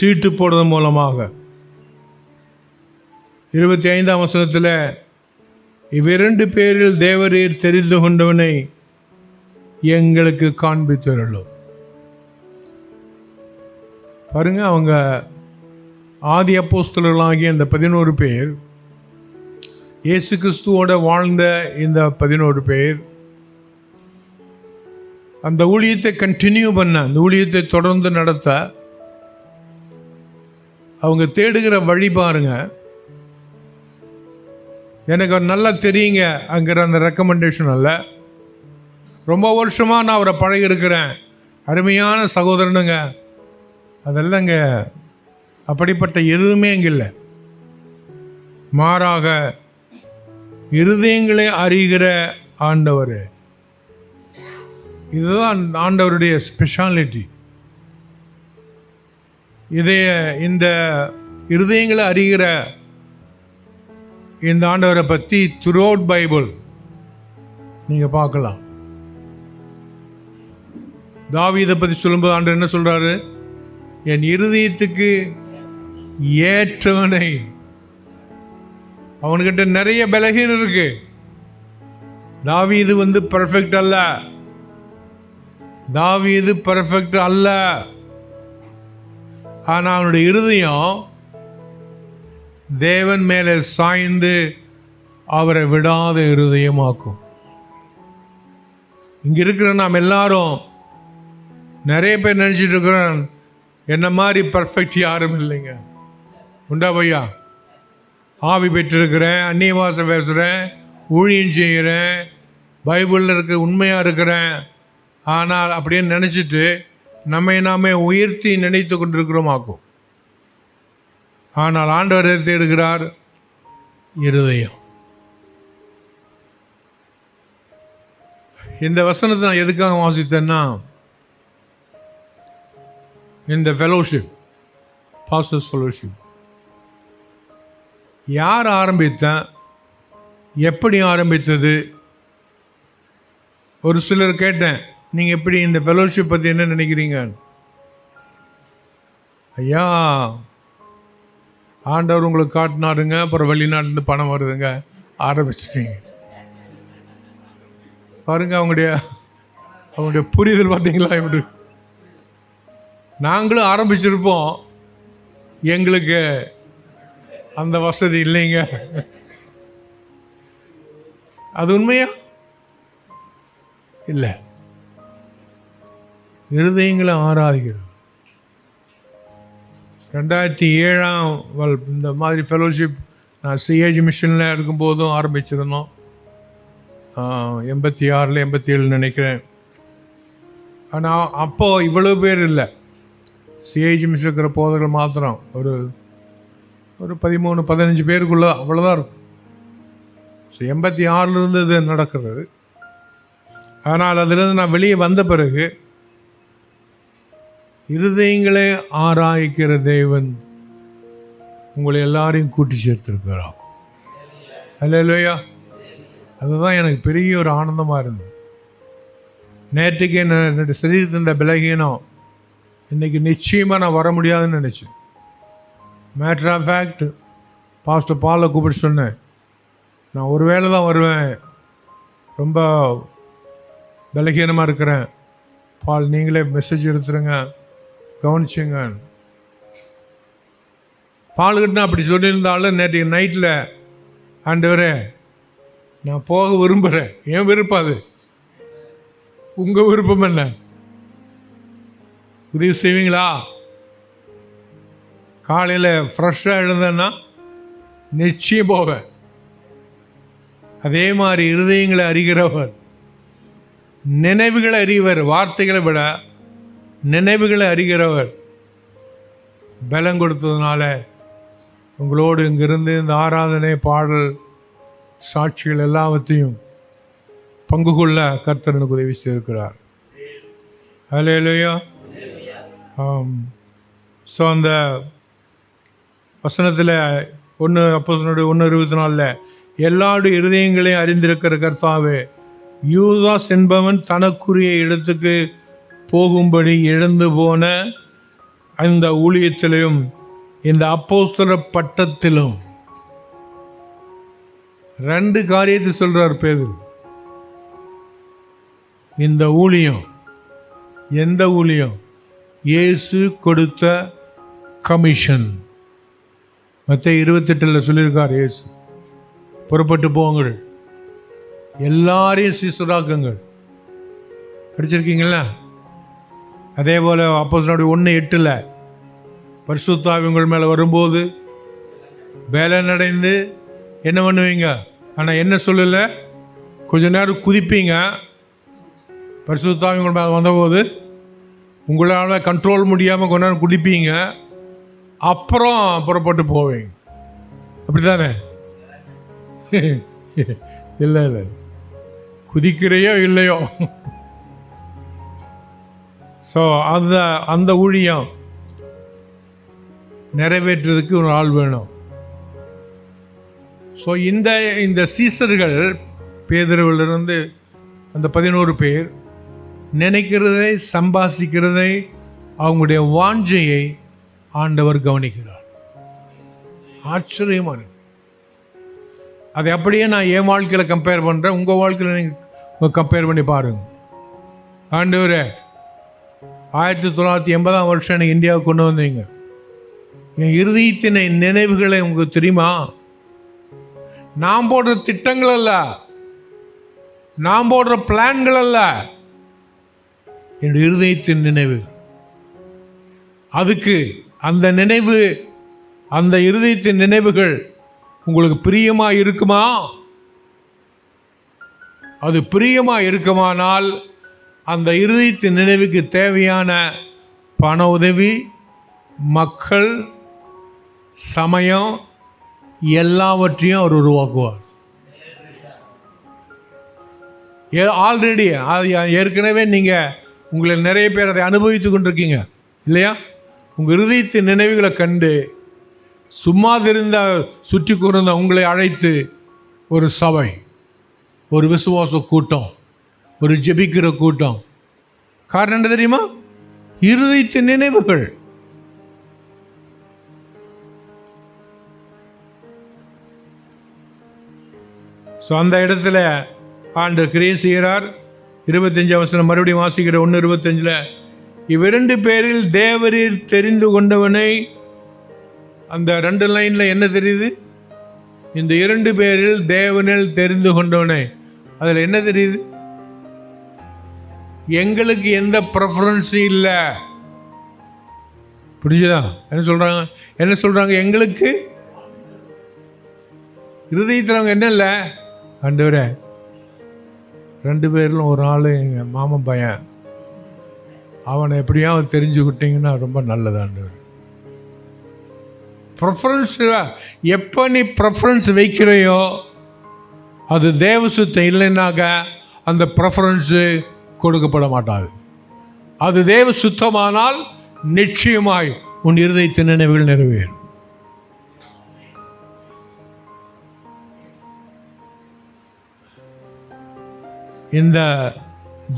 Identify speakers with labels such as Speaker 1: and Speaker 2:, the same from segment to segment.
Speaker 1: சீட்டு போடுறது மூலமாக. 25ஆம் வசனத்தில் இவ்விரண்டு பேரில் தேவரீர் தெரிந்து கொண்டவனை எங்களுக்கு காண்பித்தருளும். பாருங்க, அவங்க ஆதி அப்போஸ்தலர்களாகிய இந்த 11 பேர், இயேசு கிறிஸ்துவோட வாழ்ந்த இந்த 11 பேர் அந்த ஊழியத்தை கண்டினியூ பண்ண, அந்த ஊழியத்தை தொடர்ந்து நடத்த அவங்க தேடுகிற வழி பாருங்க. எனக்கு நல்லா தெரியுங்க அங்கிற அந்த ரெக்கமெண்டேஷன் அல்ல, ரொம்ப வருஷமாக நான் அவரை பழகிருக்கிறேன், அருமையான சகோதரனுங்க, அதெல்லாங்க அப்படிப்பட்ட எதுவுமே இங்கே இல்லை. மாறாக இருதயங்களை அறிகிற ஆண்டவர், இதுதான் ஆண்டவருடைய ஸ்பெஷாலிட்டி. இந்த இருதயங்களை அறிகிற இந்த ஆண்டவரை பற்றி த்ரூஅவுட் பைபிள் நீங்கள் பார்க்கலாம். தாவீதை பற்றி சொல்லும்போது ஆண்டவர் என்ன சொல்கிறாரு? என் இருதயத்துக்கு ஏற்றவனை. அவனுக்கிட்ட நிறைய பலகீனம் இருக்கு. தாவீது பர்ஃபெக்ட் அல்ல, தாவீது பர்ஃபெக்ட் அல்ல. ஆனால் அவனுடைய இருதயம் தேவன் மேலே சாய்ந்து அவரை விடாத இருதயமாக்கும். இங்க இருக்கிற நாம் எல்லாரும் நிறைய பேர் நினைச்சிட்டு இருக்கிறோம் என்ன மாதிரி பர்ஃபெக்ட் யாரும் இல்லைங்க. உண்டா பையா? ஆவி பெற்றிருக்கிறேன், அந்நிய பாஷை பேசுகிறேன், ஊழியம் செய்கிறேன், பைபிளில் இருக்க உண்மையாக இருக்கிறேன், ஆனால் அப்படின்னு நினச்சிட்டு நம்மை நாமே உயர்த்தி நினைத்து கொண்டிருக்கிறோமாக்கும். ஆனால் ஆண்டவர் தேடுகிறார் இருதயம். இந்த வசனத்தை நான் எதுக்காக வாசித்தேன்னா, இந்த ஃபெலோஷிப், பாஸ்டர்ஸ் ஃபெலோஷிப் யார் ஆரம்பித்தேன், எப்படி ஆரம்பித்தது? ஒரு சிலர் கேட்டேன், நீங்கள் எப்படி இந்த ஃபெலோஷிப் பற்றி என்ன நினைக்கிறீங்க? ஐயா, ஆண்டவர் உங்களுக்கு காட்டினாருங்க, அப்புறம் வெளிநாட்டிலேருந்து பணம் வருதுங்க, ஆரம்பிச்சிட்டீங்க பாருங்க. அவங்களுடைய புரிதல் பார்த்தீங்களா? எப்படி நாங்களும் ஆரம்பிச்சிருப்போம், எங்களுக்கு அந்த வசதி இல்லைங்க. அது உண்மையா? இல்லை. இருதயங்களை ஆராதிக்கிறது. 2007 இந்த மாதிரி ஃபெலோஷிப் நான் சிஏஜி மிஷனில் இருக்கும்போதும் ஆரம்பிச்சிருந்தோம். 86 87 நினைக்கிறேன். ஆனால் அப்போது இவ்வளோ பேர் இல்லை. சிஐஜி மிஷன் இருக்கிற போதர்கள் மாத்திரம் ஒரு 13-15 பேருக்குள்ள அவ்வளோதான் இருக்கும். 86 இது நடக்கிறது. ஆனால் அதிலிருந்து நான் வெளியே வந்த பிறகு இருதயங்களே ஆராய்க்கிற தேவன் உங்களை எல்லாரையும் கூட்டி சேர்த்திருக்கிறார். அல்லேலூயா. அதுதான் எனக்கு பெரிய ஒரு ஆனந்தமாக இருந்தது. நேற்றுக்கு என்னுடைய சரீரத்தின் பலகீனம் இன்னைக்கு நிச்சயமாக நான் வர முடியாதுன்னு நினச்சேன். மேட்டர் ஆஃப் ஃபேக்ட், பாஸ்டர் பாலை கூப்பிட்டு சொன்னேன், நான் ஒரு வேளை தான் வருவேன், ரொம்ப பலகீனமாக இருக்கிறேன், பால் நீங்களே மெசேஜ் எடுத்துருங்க, கவனிச்சுங்க. பால்கிட்ட அப்படி சொல்லியிருந்தாலும் நேற்று நைட்டில், ஆண்டவரே நான் போக விரும்புகிறேன், ஏன் விருப்பம் அது, உங்கள் விருப்பம் என்ன, உதவி செய்வீங்களா? காலையில் ஃப்ரெஷ்ஷாக எழுந்தேன்னா நிச்சயம் போவேன். அதே மாதிரி இருதயங்களை அறிகிறவர், நினைவுகளை அறிவர், வார்த்தைகளை விட நினைவுகளை அறிகிறவர் பலம் கொடுத்ததுனால உங்களோடு இங்கிருந்து இந்த ஆராதனை, பாடல், சாட்சிகள் எல்லாவற்றையும் பங்கு கொள்ள கர்த்தர் எனக்கு உதவி செய்திருக்கிறார். அல்லேலூயா. ஸோ அந்த வசனத்தில் 1 அப்போஸ்தலர் 1:24 எல்லாருடைய இருதயங்களையும் அறிந்திருக்கிற கர்த்தாவே, யூதாஸ் என்பவன் தனக்குரிய இடத்துக்கு போகும்படி எழுந்து போன அந்த ஊழியத்திலும் இந்த அப்போஸ்தல பட்டத்திலும் 2 காரியத்தை சொல்றார் பேதுரு. இந்த ஊழியம் எந்த ஊழியம்? இயேசு கொடுத்த கமிஷன். மத்தேயு 28 சொல்லியிருக்கார் இயேசு, புறப்பட்டு போங்கள், எல்லாரையும் சீசராக்குங்கள். படிச்சிருக்கீங்களா? அதே போல் அப்போஸ்தலர் 1:8 பரிசுத்த ஆவி உங்கள் மேலே வரும்போது பலனடைந்து என்ன பண்ணுவீங்க? ஆனால் என்ன சொல்லலை, கொஞ்ச நேரம் குதிப்பீங்க. பரிசுத்த ஆவி உங்கள் மேலே வந்தபோது உங்களால் கண்ட்ரோல் முடியாமல் கொஞ்ச நேரம் குதிப்பீங்க, அப்புறம் புறப்பட்டு போவீங்க. அப்படி தானே? இல்லை இல்லை, குதிக்கிறையோ இல்லையோ. ஸோ அந்த ஊழியம் நிறைவேற்றுறதுக்கு ஒரு ஆள் வேணும். ஸோ இந்த சீசர்கள் பேதுருவிலிருந்து அந்த 11 பேர் நினைக்கிறதை, சம்பாதிக்கிறதை, அவங்களுடைய வாஞ்சையை ஆண்டவர் கவனிக்கிறார். ஆச்சரியமானது. அதை அப்படியே நான் என் வாழ்க்கையில் கம்பேர் பண்ணுறேன், உங்கள் வாழ்க்கையில் நீங்கள் கம்பேர் பண்ணி பாருங்கள். ஆண்டவரே, 1980ஆம் வருஷம் எனக்கு இந்தியாவுக்கு கொண்டு வந்தீங்க. என் இருதயத்தின் நினைவுகளை உங்களுக்கு தெரியுமா? நான் போடுற திட்டங்கள் அல்ல, நான் போடுற பிளான்கள் அல்ல, என்னுடைய இருதயத்தின் நினைவு. அதுக்கு அந்த நினைவு, அந்த இருதயத்தின் நினைவுகள் உங்களுக்கு பிரியமா இருக்குமா? அது பிரியமா இருக்குமானால் அந்த இருதயத்தின் நினைவுக்கு தேவையான பண உதவி, மக்கள், சமயம் எல்லாவற்றையும் அவர் உருவாக்குவார். ஆல்ரெடி ஏற்கனவே நீங்கள் உங்களை நிறைய பேர் அதை அனுபவித்து கொண்டிருக்கீங்க இல்லையா? உங்கள் இருதயத்தின் நினைவுகளை கண்டு சும்மா தெரிந்த சுற்றி கூர்ந்த உங்களை அழைத்து ஒரு சபை, ஒரு விசுவாச கூட்டம், ஒரு ஜெபிக்கிற கூட்டம். காரணம் என்ன தெரியுமா? இருதயத்தின் நினைவுகள். ஸோ அந்த இடத்துல ஆண்டு கிரியை செய்கிறார். 25 வசனம் மறுபடியும் வாசிக்கிற 1:25, இவ்விரண்டு பேரில் தேவரீர் தெரிந்து கொண்டவனை. அந்த 2 லைனில் என்ன தெரியுது? இந்த 2 பேரில் தேவனில் தெரிந்து கொண்டவனை. அதில் என்ன தெரியுது? எங்களுக்கு எந்த ப்ரெஃபரன்ஸும் இல்லை. புரிஞ்சுதா? என்ன சொல்றாங்க? எங்களுக்கு இருதயத்தில் அவங்க என்ன இல்லை? ஆண்டவரே, 2 பேரிலும் ஒரு ஆள் எங்கள் மாமன் பையன், அவனை எப்படியாவது தெரிஞ்சுக்கிட்டீங்கன்னா ரொம்ப நல்லது ஆண்டவர். ப்ரெஃபரன்ஸ் எப்போ நீ ப்ரெஃபரன்ஸ் வைக்கிறையோ அது தேவசுத்தம் இல்லைன்னாக்க அந்த ப்ரெஃபரன்ஸு கொடுக்கப்பட மாட்டாது. அது தேவ சுத்தமானால் நிச்சயமாய் உன் இருதயத்தின் நினைவுகள் நிறைவேறும். இந்த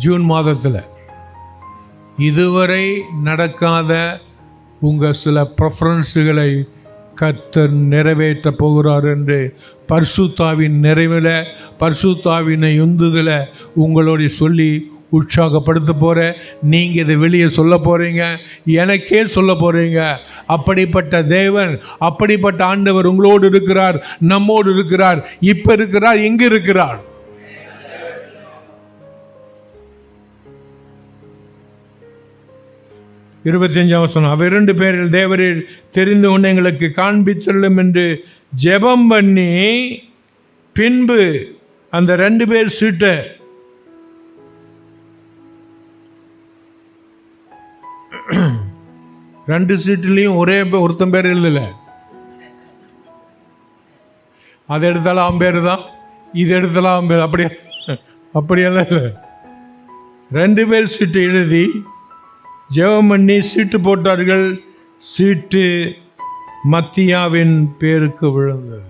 Speaker 1: ஜூன் மாதத்தில் இதுவரை நடக்காத உங்கள் சில ப்ரெஃபரன்ஸுகளை கர்த்தர் நிறைவேற்ற போகிறார் என்று பரிசுத்தாவின் நிறைவில், பரிசுத்தாவினை உந்துதல உங்களோட சொல்லி உற்சாகப்படுத்த போகிறேன். நீங்கள் இதை வெளியே சொல்ல போகிறீங்க, எனக்கே சொல்ல போகிறீங்க. அப்படிப்பட்ட தேவன், அப்படிப்பட்ட ஆண்டவர் உங்களோடு இருக்கிறார், நம்மோடு இருக்கிறார், இப்போ இருக்கிறார், எங்கே இருக்கிறார்? அவர் 2 பேரில் தேவரில் தெரிந்து கொண்டு எங்களுக்கு காண்பித்தள்ளும் என்று ஜெபம் பண்ணி, பின்பு அந்த 2 பேர் சீட்டை ரெண்டு சீட்டுலையும் ஒருத்தன் பேர் எழுதல. அதை எடுத்தாலும் அவன் பேரு தான், இது எடுத்தாலும் அவன் பேர். அப்படியெல்லாம் இல்லை. 2 பேர் சீட்டு எழுதி ஜெபம் பண்ணி சீட்டு போட்டார்கள். சீட்டு மத்தியாவின் பேருக்கு விழுந்தது.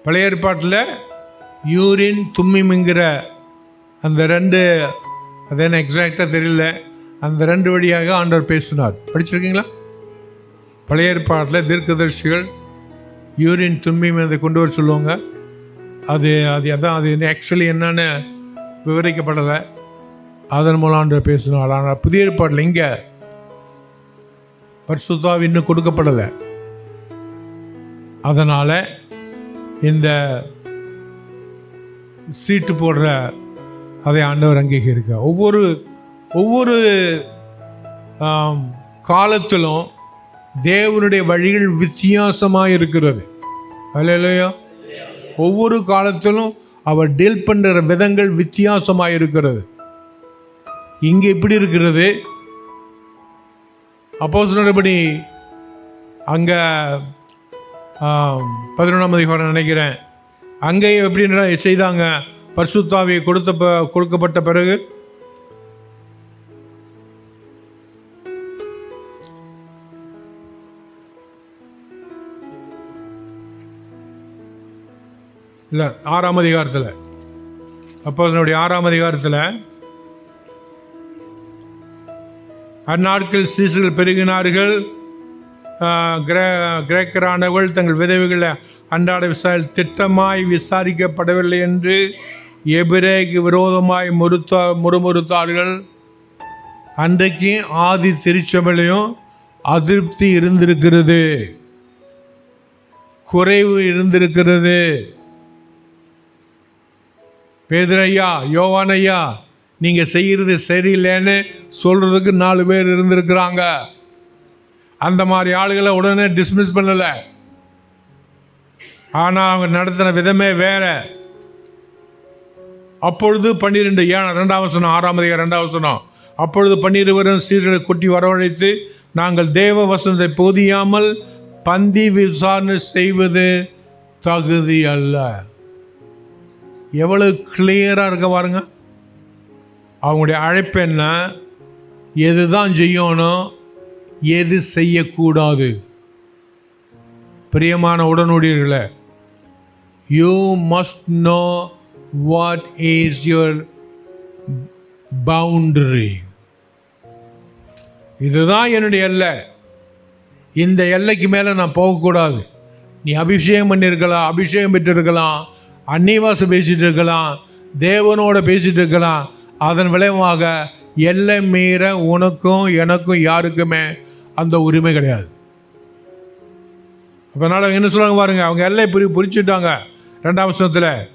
Speaker 1: பழைய ஏற்பாட்டில் யூரின் தும்மிங்கிற அந்த 2, அது என்ன எக்ஸாக்டாக தெரியல, அந்த 2 வழியாக ஆண்டவர் பேசினார். படிச்சிருக்கீங்களா? பழைய ஏற்பாட்டில் தீர்க்கதரிசிகள் யூரின் தும்மியும் அதை கொண்டு வர சொல்லுவாங்க. அது ஆக்சுவலி என்னன்னு விவரிக்கப்படலை. அதன் மூலம் ஆண்டவர் பேசினார். ஆனால் புதிய ஏற்பாட்டில் இங்கே பரிசுத்த ஆவி இன்னும் கொடுக்கப்படலை. அதனால் இந்த சீட்டு போடுற அதை ஆண்டவர் அங்கீகரிக்க ஒவ்வொரு காலத்திலும் தேவனுடைய வழிகள் வித்தியாசமாக இருக்கிறது. அல்லேலூயா. ஒவ்வொரு காலத்திலும் அவர் டீல் பண்ணுற விதங்கள் வித்தியாசமாக இருக்கிறது. இங்கே இப்படி இருக்கிறது. அப்போஸ்தலர்படி அங்கே 11ஆம் அதிகாரம் நினைக்கிறேன், அங்கே எப்படி செய்தாங்க? பரிசுத்த ஆவியை கொடுக்கப்பட்ட பிறகு இல்லை 6ஆம் அதிகாரத்தில், அப்போஸ்தலருடைய 6ஆம் அதிகாரத்தில், அந்நாட்கள் சீசர்கள் பெருகினார்கள், கிரேக்கரானவர்கள் தங்கள் விதவைகளை அன்றாட திட்டமாய் விசாரிக்கப்படவில்லை என்று எபிரேக்கு விரோதமாய் முறுமுறுத்தார்கள். அன்றைக்கு ஆதி திருச்சபையிலையும் அதிருப்தி இருந்திருக்கிறது, குறைவு இருந்திருக்கிறது. பேதுரையா, யோவானையா, நீங்கள் செய்கிறது சரியில்லைன்னு சொல்கிறதுக்கு 4 பேர் இருந்திருக்கிறாங்க. அந்த மாதிரி ஆளுகளை உடனே டிஸ்மிஸ் பண்ணலை. ஆனால் அவங்க நடத்தின விதமே வேற. அப்பொழுது 12 2ஆம் வசனம், 6ஆம் அதிகாரம் 2ஆம் வசனம், அப்பொழுது 12 சீர்களை கூட்டி வரவழைத்து, நாங்கள் தேவ வசனத்தை போதியாமல் பந்தி விசாரணை செய்வது தகுதி அல்ல. எவ்வளவு கிளியராக இருக்க பாருங்க. அவங்களுடைய அழைப்பு என்ன, எதுதான் செய்யணும், எது செய்யக்கூடாது. பிரியமான உடனடியர்களே, you must know what is your boundary. இதுதான் என்னுடைய எல்லை, இந்த எல்லைக்கு மேலே நான் போகக்கூடாது. நீ அபிஷேகம் பண்ணியிருக்கலாம், அபிஷேகம் பெற்றிருக்கலாம், அன்னிவாசம் பேசிட்டு இருக்கலாம், தேவனோட பேசிட்டு இருக்கலாம். அதன் விளைவாக எல்லை மீற உனக்கும் எனக்கும் யாருக்குமே அந்த உரிமை கிடையாது. அதனால் என்ன சொல்லுவாங்க பாருங்க, அவங்க எல்லை புரிச்சுட்டாங்க. 2ஆம் வசனத்தில்,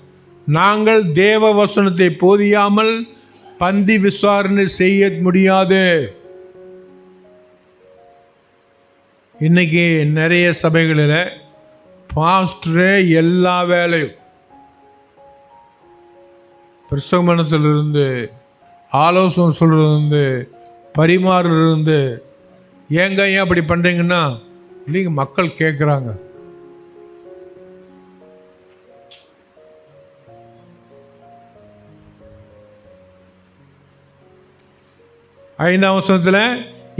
Speaker 1: நாங்கள் தேவ வசனத்தை போதியாமல் பந்தி விசாரணை செய்ய முடியாது. இன்னைக்கு நிறைய சபைகளில் பாஸ்டரே எல்லா வேலையும், பிரசங்கத்திலிருந்து, ஆலோசனை சொல்றதுலேருந்து, பரிமாறுறதுலேருந்து, ஏங்க ஏன் அப்படி பண்ணுறீங்கன்னா, இல்லைங்க மக்கள் கேட்குறாங்க. ஐந்தாம் வசனத்தில்,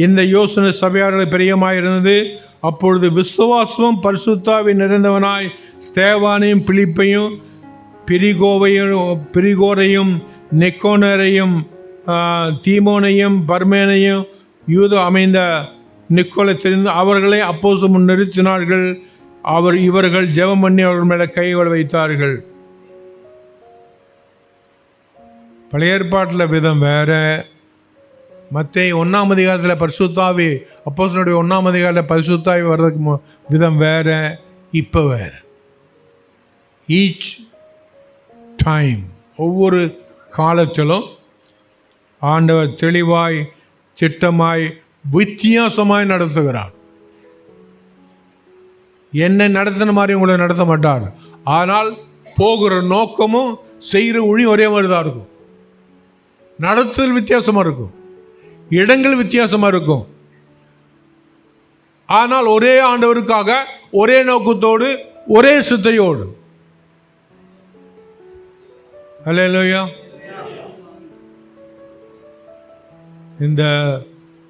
Speaker 1: இந்த யோசனை சபையாளர்கள் பிரியமாயிருந்தது. அப்பொழுது விசுவாசமும் பரிசுத்தாவின் நிறைந்தவனாய் ஸ்தேவானையும் பிலிப்பையும் பிரிகோரையும் நெக்கோனரையும் தீமோனையும் பர்மேனையும் யூத அமைந்த நிக்கோலை தெரிந்து அவர்களை அப்போஸ்தலர் நிறுத்தினார்கள். இவர்கள் ஜெபம் பண்ணி அவர்கள் மேலே கைகளை வைத்தார்கள். பழைய ஏற்பாட்டில் விதம் வேற. மத்தேயு 1ஆம் அதிகாரத்தில் பரிசுத்த ஆவி, அப்போஸ்தலருடைய 1ஆம் அதிகாரத்தில் பரிசுத்த ஆவி வர்றதுக்கு விதம் வேற, இப்போ வேற. ஈச் டைம், ஒவ்வொரு காலத்திலும் ஆண்டவர் தெளிவாய், திட்டமாய், வித்தியாசமாய் நடத்துகிறார். என்னை நடத்தின மாதிரி உங்களை நடத்த மாட்டார். ஆனால் போகிற நோக்கமும் செய்கிற ஒளி ஒரே மாதிரி தான் இருக்கும். நடத்துதல் வித்தியாசமாக இருக்கும், இடங்கள் வித்தியாசமாக இருக்கும். ஆனால் ஒரே ஆண்டவருக்காக, ஒரே நோக்கத்தோடு, ஒரே சித்தையோடு. அல்லேலூயா. இந்த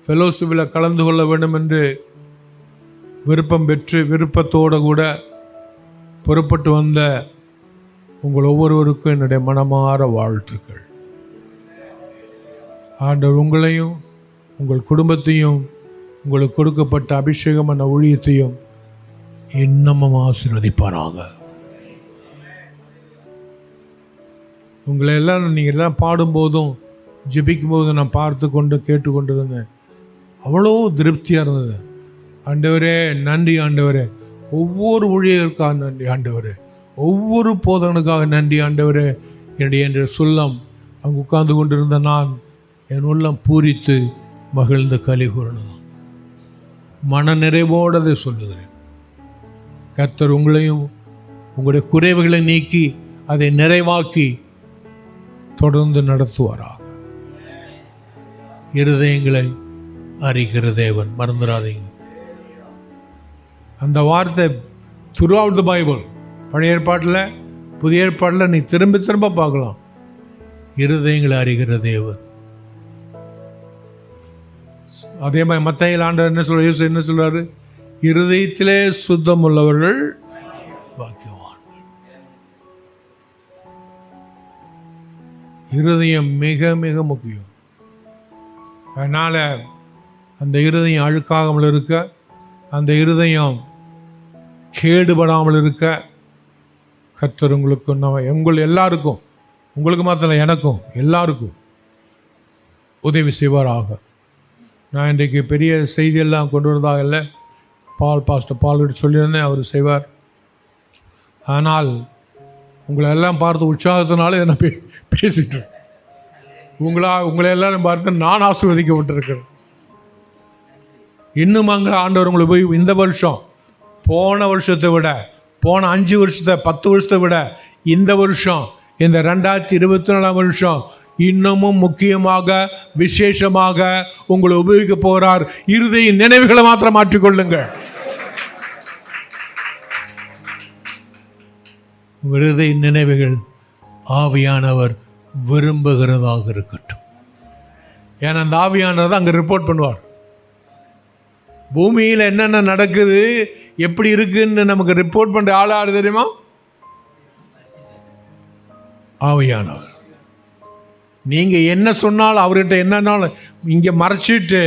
Speaker 1: ஃபெலோஷிப்பில் கலந்து கொள்ள வேண்டும் என்று விருப்பம் பெற்று விருப்பத்தோடு கூட புறப்பட்டு வந்த உங்கள் ஒவ்வொருவருக்கும் என்னுடைய மனமார வாழ்த்துக்கள். ஆண்டவர் உங்களையும் உங்கள் குடும்பத்தையும் உங்களுக்கு கொடுக்கப்பட்ட அபிஷேகமான ஊழியத்தையும் இன்னமும் ஆசீர்வதிப்பாராக. உங்களை எல்லாம் நீங்கள் எல்லாம் பாடும்போதும் ஜெபிக்கும் போதும் நான் பார்த்து கொண்டு கேட்டுக்கொண்டு இருந்தேன். அவ்வளோ திருப்தியாக இருந்தது. ஆண்டவரே நன்றி ஆண்டவரே, ஒவ்வொரு ஊழியருக்காக நன்றி ஆண்டவரே, ஒவ்வொரு போதகனுக்காக நன்றி ஆண்டவரே. என்னுடைய சொல்லம் அங்கு உட்கார்ந்து கொண்டிருந்த நான் என் உள்ளம் பூரித்து மகிழ்ந்து களி கூறணும். மன நிறைவோடு அதை சொல்லுகிறேன். கர்த்தர் உங்களையும் உங்களுடைய குறைவுகளை நீக்கி அதை நிறைவாக்கி தொடர்ந்து நடத்துவாராக. இருதயங்களை அறிகிற தேவன், மறந்துடாதீங்க அந்த வார்த்தை. த்ரூ அவுட் த பைபிள், பழைய ஏற்பாட்டில் புதிய ஏற்பாட்டில் நீ திரும்ப திரும்ப பார்க்கலாம். இருதயங்களை அறிகிற தேவன். அதே மாதிரி மத்தேயுவில் ஆண்டவர் என்ன சொல்ற, இயேசு என்ன சொல்றாரு? இருதயத்திலே சுத்தம் உள்ளவர்கள் பாக்கியவான்கள். இருதயம் மிக மிக முக்கியம். அதனால் அந்த இருதயம் அழுக்காகாமல் இருக்க, அந்த இருதயம் கேடுபடாமல் இருக்க கர்த்தர் உங்களுக்கு உங்கள் எல்லாருக்கும், உங்களுக்கு மாத்திரம் எனக்கும் எல்லாருக்கும் உதவி செய்வாராக. நான் இன்றைக்கு பெரிய செய்தியெல்லாம் கொண்டு வரதாக இல்லை. பாஸ்டர் பால் சொல்லியிருந்தேன், அவர் செய்வார். ஆனால் உங்களை எல்லாம் பார்த்து உற்சாகத்தினால என்ன பேசிட்டு உங்களை எல்லாரும் பார்த்து நான் ஆசீர்வதிக்கப்பட்டிருக்கிறேன். இன்னும் அங்கே ஆண்டவர் உங்களை போய் இந்த வருஷம் போன வருஷத்தை விட, போன 5 வருஷத்தை 10 வருஷத்தை விட இந்த வருஷம், இந்த 2024 வருஷம் இன்னமும் முக்கியமாக விசேஷமாக உங்களை உபயோகிக்க போகிறார். இருதய நினைவுகளை மாத்திரம் மாற்றிக்கொள்ளுங்கள். இருதய நினைவுகள் ஆவியானவர் விரும்புகிறதாக இருக்கட்டும். ஏன்னா அந்த ஆவியானவர் அங்கே ரிப்போர்ட் பண்ணுவார். பூமியில் என்னென்ன நடக்குது, எப்படி இருக்குன்னு நமக்கு ரிப்போர்ட் பண்ணுற ஆள் தெரியுமா? ஆவியானவர். நீங்கள் என்ன சொன்னாலும் அவர்கிட்ட என்னன்னாலும் இங்கே மறைச்சிட்டு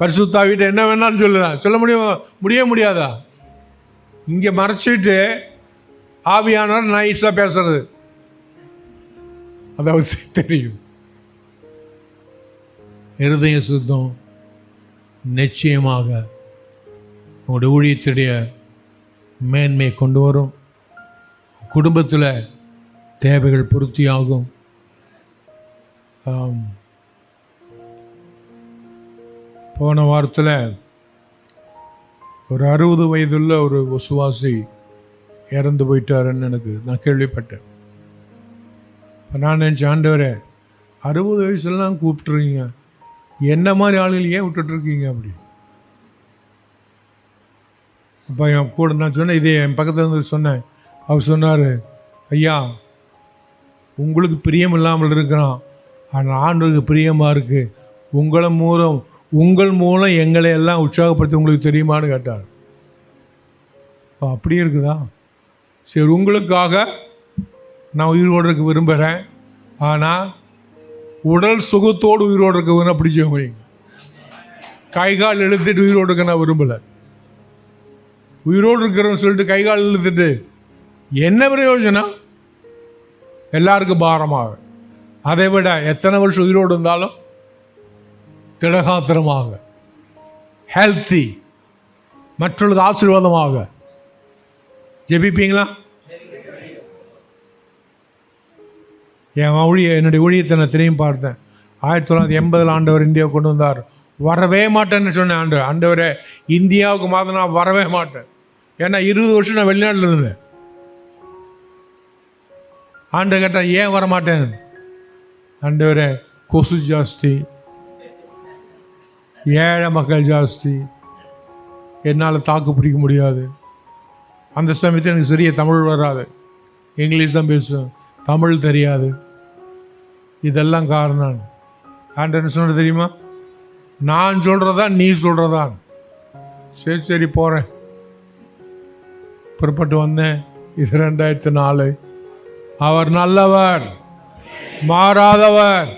Speaker 1: பரிசுத்த ஆவிட்ட என்ன வேணாலும் சொல்லலாம். சொல்ல முடியாதா? இங்கே மறைச்சிட்டு ஆவியானவர் நைஸாக பேசுறது அது அவருக்கு தெரியும். இருதய சுத்தம் நிச்சயமாக உங்களுடைய ஊழியத்துடைய மேன்மையை கொண்டு வரும். குடும்பத்தில் தேவைகள் பூர்த்தியாகும். போன வாரத்தில் ஒரு 60 வயதுள்ள ஒரு விசுவாசி இறந்து போயிட்டாருன்னு நான் கேள்விப்பட்டேன். இப்போ நான் நினச்சேன், ஆண்டவரே 60 வயசுலாம் கூப்பிட்டுருக்கீங்க, என்ன மாதிரி ஆளுகள் ஏன் விட்டுட்ருக்கீங்க அப்படி? அப்போ என் கூட நான் சொன்னேன், இதே என் பக்கத்தில் இருந்து சொன்னேன். அவர் சொன்னார், ஐயா உங்களுக்கு பிரியம் இல்லாமல் இருக்கிறான், ஆனால் ஆண்டவருக்கு பிரியமாக இருக்குது. உங்கள் மூலம் எங்களை எல்லாம் உற்சாகப்படுத்தி உங்களுக்கு தெரியுமான்னு கேட்டார். அப்படியே இருக்குதா? சரி, உங்களுக்காக நான் உயிரோடு இருக்க விரும்புகிறேன், ஆனால் உடல் சுகத்தோடு உயிரோடு இருக்க வேணும். அப்படி செய்ய கைகால் இழுத்துட்டு உயிரோடு இருக்க நான் விரும்பலை. உயிரோடு இருக்கிறவன் சொல்லிட்டு கைகால் இழுத்துட்டு என்ன பிரயோஜனம்? எல்லாருக்கும் பாரமாக. அதை விட எத்தனை வருஷம் உயிரோடு இருந்தாலும் திடகாத்திரமாக, ஹெல்த்தி, மற்றொரு ஆசீர்வாதமாக ஜெபிப்பீங்களா? என்னுடைய ஊழியத்தை நான் திரும்பி பார்த்தேன். 1980 ஆண்டவர் இந்தியாவுக்கு கொண்டு வந்தார். வரவே மாட்டேன்னு சொன்னேன். ஆண்டவரே இந்தியாவுக்கு மாத்திரம் நான் வரவே மாட்டேன். ஏன்னா 20 வருஷம் நான் வெளிநாட்டில் இருந்தேன். ஆண்டவர் கேட்டால் ஏன் வரமாட்டேன்? ஆண்டவரே கொசு ஜாஸ்தி, ஏழை மக்கள் ஜாஸ்தி, என்னால் தாக்கு பிடிக்க முடியாது. அந்த சமயத்தில் எனக்கு சரியாக தமிழ் வராது, இங்கிலீஷ் தான் பேசுவேன், தமிழ் தெரியாது. இதெல்லாம் காரணம். ஆண்டவர் சொன்னது தெரியுமா? நான் சொல்கிறதா நீ சொல்கிறதான். சரி போகிறேன். புறப்பட்டு வந்தேன். இது 2004. அவர் நல்லவர், மாறாதவர்,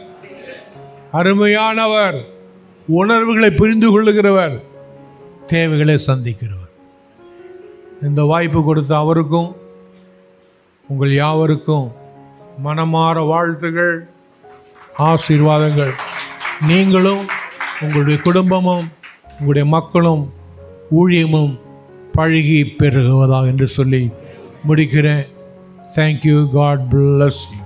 Speaker 1: அருமையானவர், உணர்வுகளை புரிந்து கொள்ளுகிறவர், தேவைகளை சந்திக்கிறவர். இந்த வாய்ப்பு கொடுத்த அவருக்கும் உங்கள் யாவருக்கும் மனமார வாழ்த்துகள், ஆசீர்வாதங்கள். நீங்களும் உங்களுடைய குடும்பமும் உங்களுடைய மக்களும் ஊழியமும் பழகி பெருகுவதாக என்று சொல்லி முடிக்கிறேன். தேங்க்யூ. God bless you.